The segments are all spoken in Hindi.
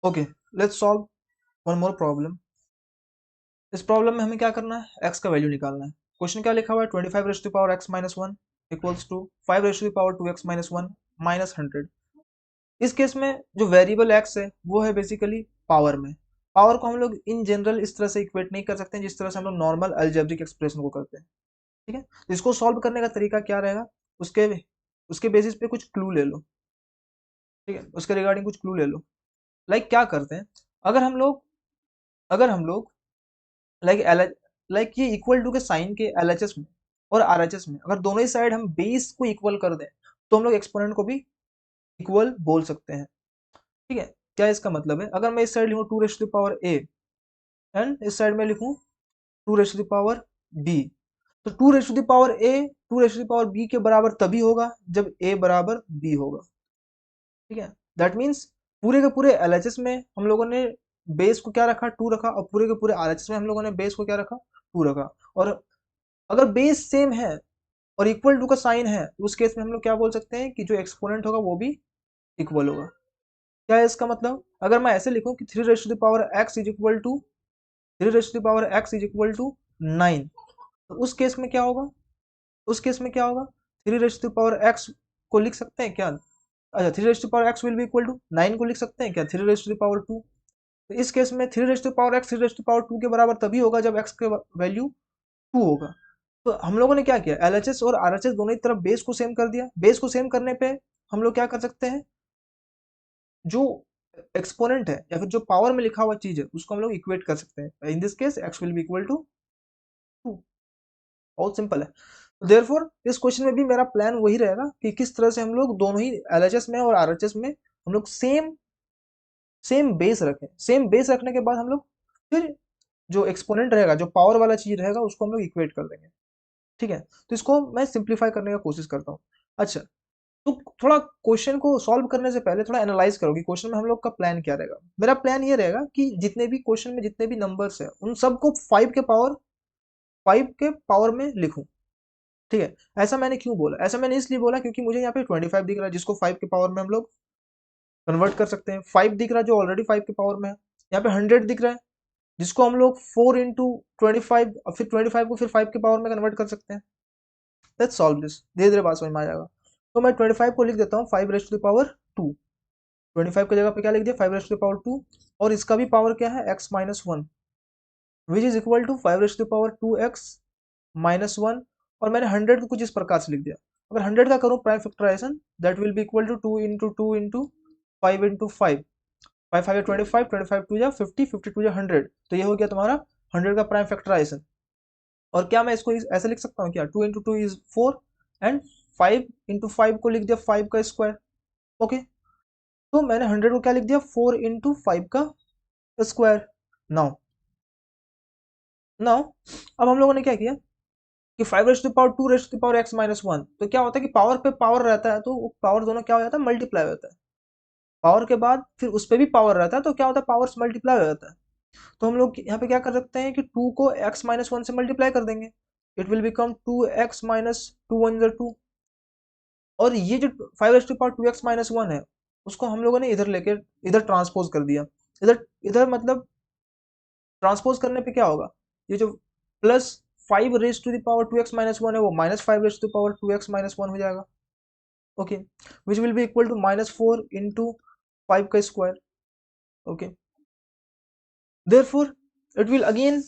Okay, let's solve one more problem. इस प्रॉब्लम में हमें क्या करना है, x का वैल्यू निकालना है। क्वेश्चन क्या लिखा हुआ है, 25 raise to power x minus one equals to 5 raise to power 2x minus one minus 100। इस केस में जो वेरिएबल x है वो है बेसिकली पावर में। पावर को हम लोग इन जनरल इस तरह से इक्वेट नहीं कर सकते हैं जिस तरह से हम लोग नॉर्मल अलजेब्रिक एक्सप्रेशन को करते हैं। ठीक है, तो इसको सॉल्व करने का तरीका क्या रहेगा, उसके उसके बेसिस पे कुछ क्लू ले लो। ठीक है, उसके रिगार्डिंग कुछ क्लू ले लो। लाइक क्या करते हैं, अगर हम लोग अगर हम लोग लाइक एल लाइक ये इक्वल टू के साइन के एलएचएस में और आरएचएस में अगर दोनों ही साइड हम बेस को इक्वल कर दें तो हम लोग एक्सपोनेंट को भी इक्वल बोल सकते हैं। ठीक है, क्या इसका मतलब है, अगर मैं इस साइड लिखूं two raise to power A and इस साइड में लिखूं two raise to power B, तो two raise to power A two raise to power B के बराबर तभी होगा जब ए बराबर बी होगा। ठीक है, दैट मीन्स पूरे के पूरे एलएचएस में हम लोगों ने बेस को क्या रखा, टू रखा, और पूरे के पूरे आरएचएस में हम लोगों ने बेस को क्या रखा, टू रखा। और अगर बेस सेम है और इक्वल टू का साइन है तो उस केस में हम लोग क्या बोल सकते हैं कि जो एक्सपोनेंट होगा वो भी इक्वल होगा। क्या है इसका मतलब, अगर मैं ऐसे लिखूं कि three raise to the power x is equal to three raise to the power x is equal to 9, तो उस केस में क्या होगा, उस केस में क्या होगा, three raise to the power x को लिख सकते हैं क्या, अच्छा three raise to power x will be equal to 9 को लिख सकते हैं क्या, three raise to the power two. तो इस केस में three raise to power x three raise to power two के बराबर तभी होगा जब एक्स के वैल्यू टू होगा। तो हम लोगों ने क्या किया, एलएचएस और आरएचएस दोनों ही तरफ बेस को सेम कर दिया। बेस को सेम करने पे हम लोग क्या कर सकते हैं, जो एक्सपोनेंट है या फिर जो पावर में लिखा हुआ चीज है उसको हम लोग इक्वेट कर सकते हैं। In this case x will be equal to two. बहुत सिंपल है। देयरफॉर इस क्वेश्चन में भी मेरा प्लान वही रहेगा कि किस तरह से हम लोग दोनों ही एलएचएस में और आरएचएस में हम लोग सेम सेम बेस रखें। सेम बेस रखने के बाद हम लोग फिर जो एक्सपोनेंट रहेगा, जो पावर वाला चीज रहेगा, उसको हम लोग इक्वेट कर देंगे। ठीक है, तो इसको मैं सिंप्लीफाई करने का कोशिश करता हूँ। अच्छा, तो थोड़ा क्वेश्चन को सॉल्व करने से पहले थोड़ा एनालाइज करो कि क्वेश्चन में हम लोग का प्लान क्या रहेगा। मेरा प्लान ये रहेगा कि जितने भी क्वेश्चन में जितने भी नंबर्स है उन सबको फाइव के पावर में लिखूं। ठीक है, ऐसा मैंने क्यों बोला, ऐसा मैंने इसलिए बोला क्योंकि मुझे यहाँ पे 25 दिख रहा है जिसको 5 के पावर में हम लोग कन्वर्ट कर सकते हैं। 5 दिख रहा है जो ऑलरेडी 5 के पावर में है। यहाँ पे 100 दिख रहा है जिसको हम लोग 4 इंटू 25 और फिर 25 को फिर 5 के पावर में कन्वर्ट कर सकते हैं। लेट्स सॉल्व दिस, धीरे धीरे बात समझ में आ जाएगा। तो मैं 25 को लिख देता हूँ 5 रेज टू द पावर 2। 25 की जगह पे क्या लिख दिया, 5 रेज टू द पावर 2, और इसका भी पावर क्या है, x minus one, which is equal to 5 raise to the power 2x minus one. और मैंने 100 को कुछ इस प्रकार से लिख दिया, अगर 100 का करूँ prime factorization that will be equal to 2 into 5 into 5, 5 5 25, 25 टू जा 50, 50 टू जा 100, तो ये हो गया तुम्हारा 100 का प्राइम फैक्टराइजेशन। और क्या मैं इसको ऐसे लिख सकता हूँ क्या, 2 into two is 4 and 5 into 5 को लिख दिया 5 का स्क्वायर। ओके, तो मैंने 100 को क्या लिख दिया, 4 इंटू 5 का स्क्वायर। नाउ नाउ अब हम लोगों ने क्या किया कि 5 raise to power 2 raise to power x minus one, तो क्या होता है कि पावर पे पावर रहता है तो वो पावर दोनों क्या हो जाता है, मल्टीप्लाई हो जाता है। पावर के बाद फिर उस पर भी पावर रहता है तो क्या होता है, पावर्स मल्टीप्लाई हो जाता है। तो हम लोग यहाँ पे क्या कर सकते हैं कि 2 को x माइनस वन से मल्टीप्लाई कर देंगे, it will become 2x minus two one जर टू। और ये जो 5 raise to power 2x minus one है उसको हम लोगों ने इधर लेके इधर ट्रांसपोज कर दिया। इधर इधर मतलब ट्रांसपोज करने पे क्या होगा, ये जो plus 5 raise to the power 2x minus one है वो minus 5 raise to power 2x minus one हो जाएगा। Okay, which will be equal to minus 4 into 5 का square. Okay, therefore it will again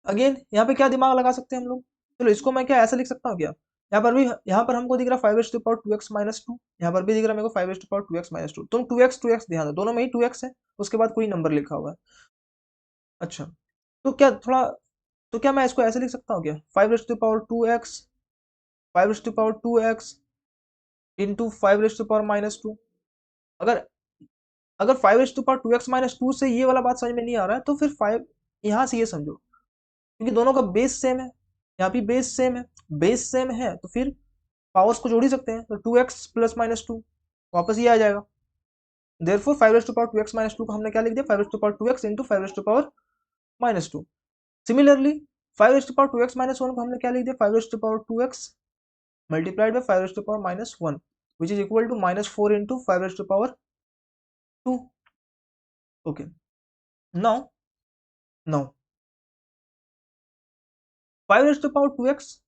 again यहाँ पे क्या दिमाग लगा सकते हैं हम लोग, चलो इसको मैं क्या ऐसा लिख सकता हूँ क्या, यहाँ पर भी, यहाँ पर हमको दिख रहा 5 raise to power 2x minus two, यहाँ पर भी दिख रहा मेरे को 5 raise to power 2x minus two. तुम 2x ध्यान दो, दोनों में ही 2x है, उसके बाद कोई नंबर लिखा हुआ है। अच्छा, तो क्या थोड़ा, तो क्या मैं इसको ऐसे लिख सकता हूँ क्या, 5 raise to power 2x 5 raise to power 2x into 5 raise to power minus two. अगर अगर 5 raise to power 2x minus two से ये वाला बात समझ में नहीं आ रहा है तो फिर 5 यहाँ से ये समझो, क्योंकि दोनों का बेस सेम है, यहाँ भी बेस सेम है, बेस सेम है तो फिर पावर्स को जोड़ ही सकते हैं, तो 2x प्लस माइनस टू वापस ये आ जाएगा। Therefore 5 raise to power 2x minus two को हमने क्या लिख दिया, 5 raise to power 2x into 5 raise to power minus two. Similarly 5 raise to power 2x minus one को हमने क्या लिख दिया, 5 raise to power 2x multiplied by 5 raise to power minus one, which is equal to minus 4 into 5 raise to power 2. Okay, now 5 raised to the power 2x,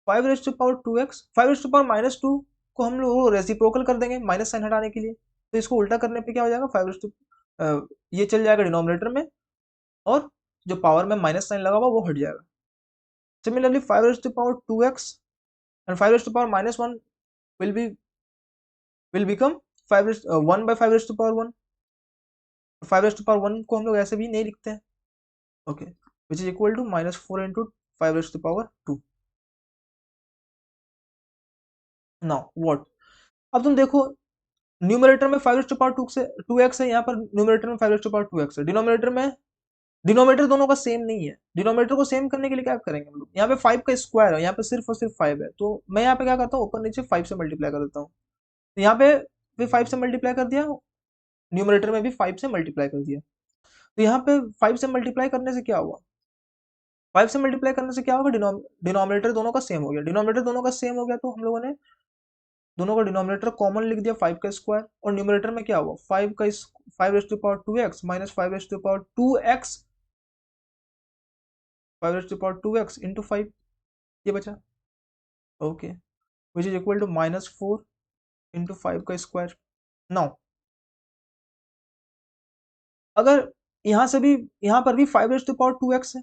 5 raised to the power 2x, 5 raised to the power -2 को हम लोग रेसिप्रोकल कर देंगे माइनस साइन हटाने के लिए, तो इसको उल्टा करने पे क्या हो जाएगा, 5 raised to ये चल जाएगा डिनोमिनेटर में, और जो पावर में माइनस साइन लगा हुआ वो हट जाएगा. Similarly 5 raised to the power 2x and 5 raised to the power -1 will become 1 by 5 raised to the power 1. 5 raised to the power 1 को हम लोग ऐसे भी नहीं लिखते हैं. Okay, which is equal to -4 into 5 raised to the power 2. Now what, अब तुम देखो न्यूमरेटर में 5 raised to the power 2 से 2x है, यहाँ पर न्यूमरेटर में 5 raised to the power 2x है, डिनोमिनेटर में, डिनोमिनेटर दोनों का सेम नहीं है. डिनोमिनेटर को सेम करने के लिए क्या करेंगे हम लोग, यहाँ पे 5 का स्क्वायर है, यहाँ पे सिर्फ और सिर्फ 5 है, तो मैं यहाँ पे क्या करता हूँ, ऊपर नीचे 5 से मल्टीप्लाई कर देता हूँ. तो यहाँ पे भी 5 से मल्टीप्लाई कर दिया, न्यूमरेटर में भी 5 से मल्टीप्लाई कर दिया. तो यहाँ पे 5 से मल्टीप्लाई करने से क्या हुआ, 5 से मल्टीप्लाई करने से क्या होगा, डिनोमिनेटर दोनों का सेम हो गया. डिनोमिनेटर दोनों का सेम हो गया तो हम लोगों ने दोनों का डिनोमिनेटर कॉमन लिख दिया 5 का स्क्वायर, और न्यूमरेटर में क्या हुआ, 5 raise to the power 2x minus 5 raise to the power 2x, 5 raise to the power 2x into 5, ये बचा. Okay, which is equal to -4 into 5 का स्क्वायर. नाउ अगर यहाँ से भी, यहाँ पर भी 5 raise to the power 2x है,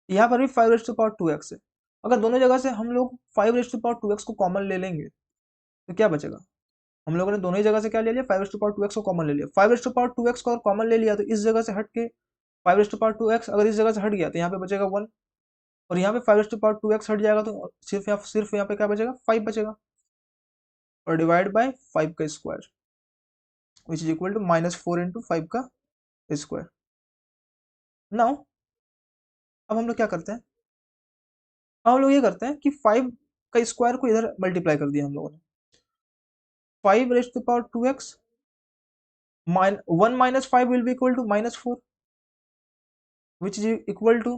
यहाँ पर भी 5 raise to the power 2x है. अगर दोनों जगह से हम लोग 5 raise to the power 2x को कॉमन ले लेंगे तो क्या बचेगा, हम लोगों ने दोनों ही जगह से क्या ले लिया, 5 raise to the power 2x को कॉमन ले लिया. 5 raise to the power 2x को अगर कॉमन ले लिया तो इस जगह से हट के 5 raise to the power 2x अगर इस जगह से हट गया तो यहाँ पे बचेगा 1, और यहाँ पे 5 raise to the power 2x हट जाएगा तो सिर्फ यहाँ पे क्या बचेगा, 5 बचेगा, और डिवाइड बाय 5 का square, which is equal to -4 into 5 का स्क्वायर. नाउ अब हम लोग क्या करते हैं, अब हम लोग ये करते हैं कि 5 का स्क्वायर को इधर मल्टीप्लाई कर दिया हम लोगों ने. 5 raise to the power 2x 1 minus 5 will be equal to -4, which is equal to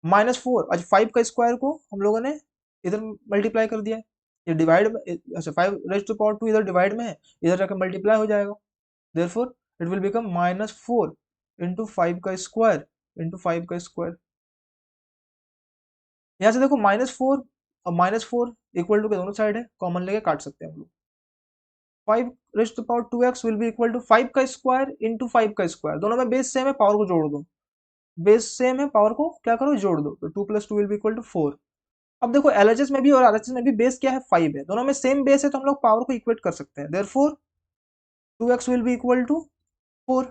-4. आज 5 का स्क्वायर को हम लोगों ने इधर मल्टीप्लाई कर दिया, ये डिवाइड में, अच्छा 5 रेज़ टू द पावर 2 इधर डिवाइड में है, इधर जाकर मल्टीप्लाई हो जाएगा. Therefore it will become -4 into 5 का स्क्वायर इंटू 5 का स्क्वायर. यहाँ से देखो -4 और -4 इक्वल टू के दोनों साइड है, कॉमन लेके काट सकते हैं हम लोग. 5 raise to the power 2x will be equal to 5 का स्क्वायर इंटू 5 का स्क्वायर. दोनों में बेस सेम है, पावर को जोड़ दो, बेस सेम है, पावर को क्या करो, जोड़ दो, तो 2 + 2 विल बी इक्वल टू 4. अब देखो एलएचएस में भी और आरएचएस में भी बेस क्या है, 5 है, दोनों में सेम बेस है, तो हम लोग पावर को इक्वेट कर सकते हैं. Therefore 2x will be equal to 4.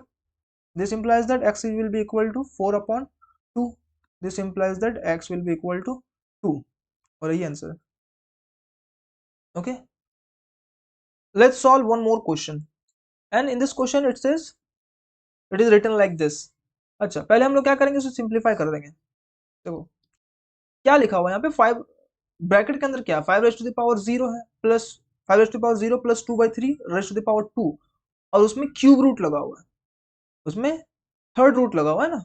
This implies that x will be equal to 4/2. This implies that x will be equal to 2, और यही आंसर है. Okay, let's solve one more question, and in this question it says, it is written like this. अच्छा, पहले हम लोग क्या करेंगे, उसे सिंप्लीफाई कर देंगे. देखो क्या लिखा हुआ है यहाँ पे, 5 ब्रैकेट के अंदर क्या, 5 रेज़ टू द पावर 0 है, plus 5 raise to the power 0 plus 2/3 raise to the power 2, और उसमें क्यूब रूट लगा हुआ है, उसमें थर्ड रूट लगा हुआ है ना,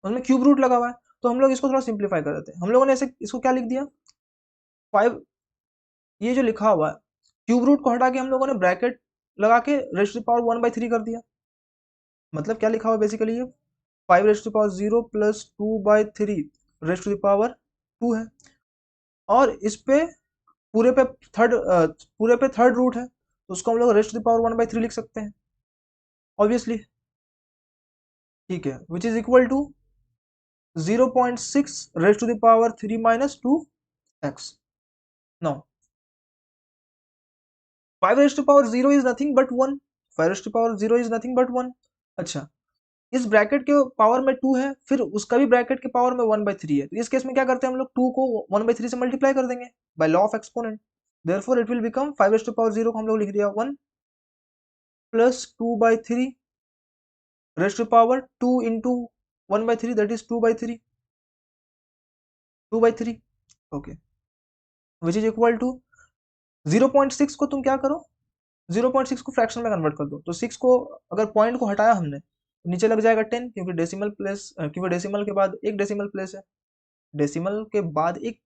उसमें क्यूब रूट लगा हुआ है. तो हम लोग इसको थोड़ा सिंप्लीफाई कर देते हैं. हम लोगों ने ऐसे इसको क्या लिख दिया, 5, ये जो लिखा हुआ है क्यूब रूट को हटा के हम लोगों ने ब्रैकेट लगा के रेज़ टू द पावर 1/3 कर दिया. मतलब क्या लिखा हुआ बेसिकली, ये 5 raise to the power 0 plus 2/3 raise to the power 2 है, और इस पे पूरे पे थर्ड रूट है, तो उसको हम लोग रेज़ टू द पावर 1/3 लिख सकते हैं ऑब्वियसली. ठीक है, which is equal to 0.6 raise to the power 3 minus 2x. Now 5 raise to power 0 is nothing but 1, 5 raise to power 0 is nothing but 1. अच्छा, इस ब्रैकेट के पावर में 2 है, फिर उसका भी ब्रैकेट के पावर में 1/3 है, तो इस केस में क्या करते हैं हम लोग, 2 को 1/3 से मल्टीप्लाई कर देंगे by law of exponent. Therefore it will become 5 raise to power 0 को हम लोग लिख दिया 1 plus 2/3 raise to power 2 into 1/3, that is 2/3. Okay, which is equal to 0.6 को तुम क्या करो, 0.6 को फ्रैक्शन में कन्वर्ट कर दो, तो 6 को अगर पॉइंट को हटाया हमने तो नीचे लग जाएगा 10, क्योंकि डेसिमल प्लेस, क्योंकि डेसिमल के बाद एक डेसिमल प्लेस है, डेसिमल के बाद एक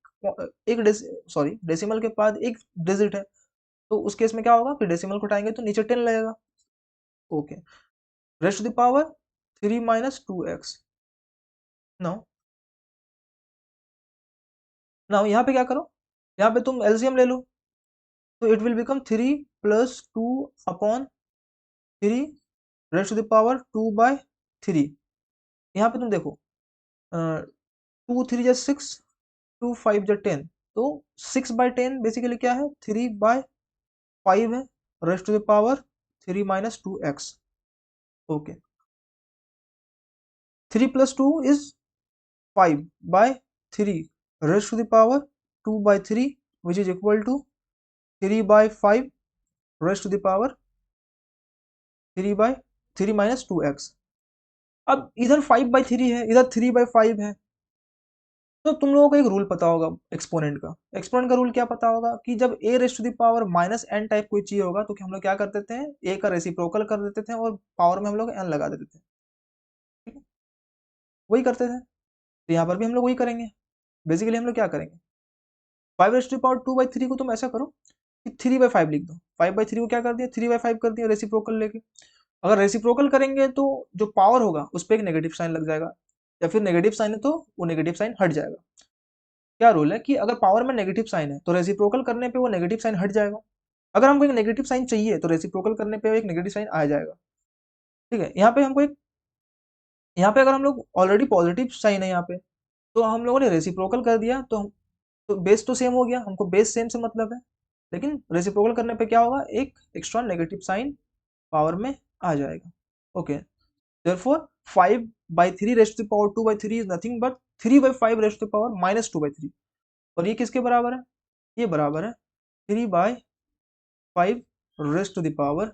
सॉरी डेसिमल के बाद एक डिजिट है, तो उस केस में क्या होगा, फिर डेसिमल को हटाएंगे तो नीचे 10 लगेगा। Okay, raised to the power 3 minus 2x। Now now यहाँ पे क्या करो, यहाँ पे तुम एलसीएम ले लो, तो it will become 3 plus 2 upon 3 raised to the power 2/3। यहाँ पे तुम देखो, 2 3 जा 6, 2 5 जा 10, तो 6/10 बेसिकली क्या है, 3/5 है, raised to the power 3 minus 2x। Okay, 3 plus 2 is 5/3 raised to the power 2/3 which is equal to 3/5 raised to the power 3 minus 2x। अब इधर 5/3 है, इधर 3/5 है, तो तुम लोगों को एक रूल पता होगा एक्सपोनेंट का। एक्सपोनेंट का रूल क्या पता होगा कि जब A raised to the power minus N type कोई चीज होगा तो हम लोग क्या करते थे, ए का रेसिप्रोकल कर देते थे और पावर में हम लोग एन लगा देते थे। ठीक है, वही करते थे, तो यहाँ पर भी हम लोग वही करेंगे। बेसिकली हम लोग क्या करेंगे, 5 रेस्ट टू द पावर 2/3 को तुम ऐसा करो कि 3/5 लिख दो। 5/3 को क्या कर दिया, 3/5 कर दिया रेसिप्रोकल लेके। अगर रेसिप्रोकल करेंगे तो जो पावर होगा उस पर एक नेगेटिव साइन लग जाएगा, या फिर नेगेटिव साइन है तो वो नेगेटिव साइन हट जाएगा। क्या रूल है कि अगर पावर में नेगेटिव साइन है तो रेसिप्रोकल करने पे वो नेगेटिव साइन हट जाएगा। अगर हमको एक नेगेटिव साइन चाहिए तो रेसिप्रोकल करने पे एक नेगेटिव साइन आ जाएगा। ठीक है, यहाँ पे हमको एक, यहाँ पे अगर हम लोग ऑलरेडी पॉजिटिव साइन है यहाँ पे, तो हम लोगों ने रेसिप्रोकल कर दिया तो हम, तो बेस तो सेम हो गया, हमको बेस सेम से मतलब है, लेकिन रेसिप्रोकल करने पे क्या होगा, एक एक्स्ट्रा नेगेटिव साइन पावर में आ जाएगा। Okay, therefore 5/3 raised to power 2/3 is nothing but 3/5 raised to power minus 2/3। और ये किसके बराबर है, ये बराबर है 3/5 raised to the power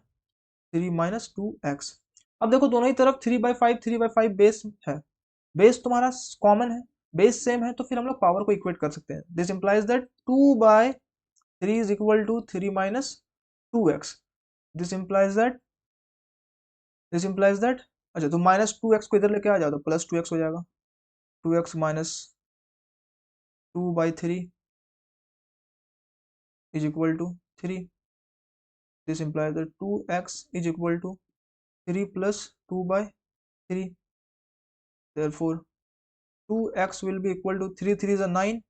3 minus 2x। अब देखो दोनों ही तरफ 3/5 बेस है, बेस तुम्हारा कॉमन है, बेस सेम है, तो फिर हम लोग पावर को इक्वेट कर सकते हैं। This implies that 2/3 is equal to 3 minus 2x। This implies that this implies that अच्छा, तो -2x को इधर लेके आ जाओ तो +2x हो जाएगा। 2x minus 2/3 is equal to 3। This implies that 2x is equal to 3 plus 2/3। therefore 2x will be equal to 3 3 is a 9,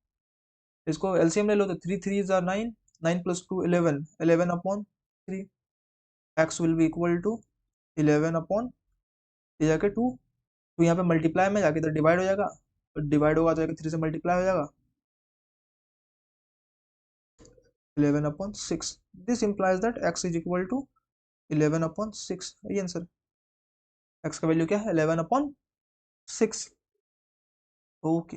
इसको एलसीएम ले लो तो 3 3 is a 9, 9 plus 2 11, 11 upon 3, x will be equal to 11 upon, ये जाके 2, तो यहाँ पे मल्टीप्लाई में जाके इधर डिवाइड हो जाएगा, डिवाइड होगा तो जाके 3 से मल्टीप्लाई हो जाएगा, 11 upon 6। This implies that x is equal to 11 upon 6। ये आंसर, x का वैल्यू क्या है 11 upon 6। ओके।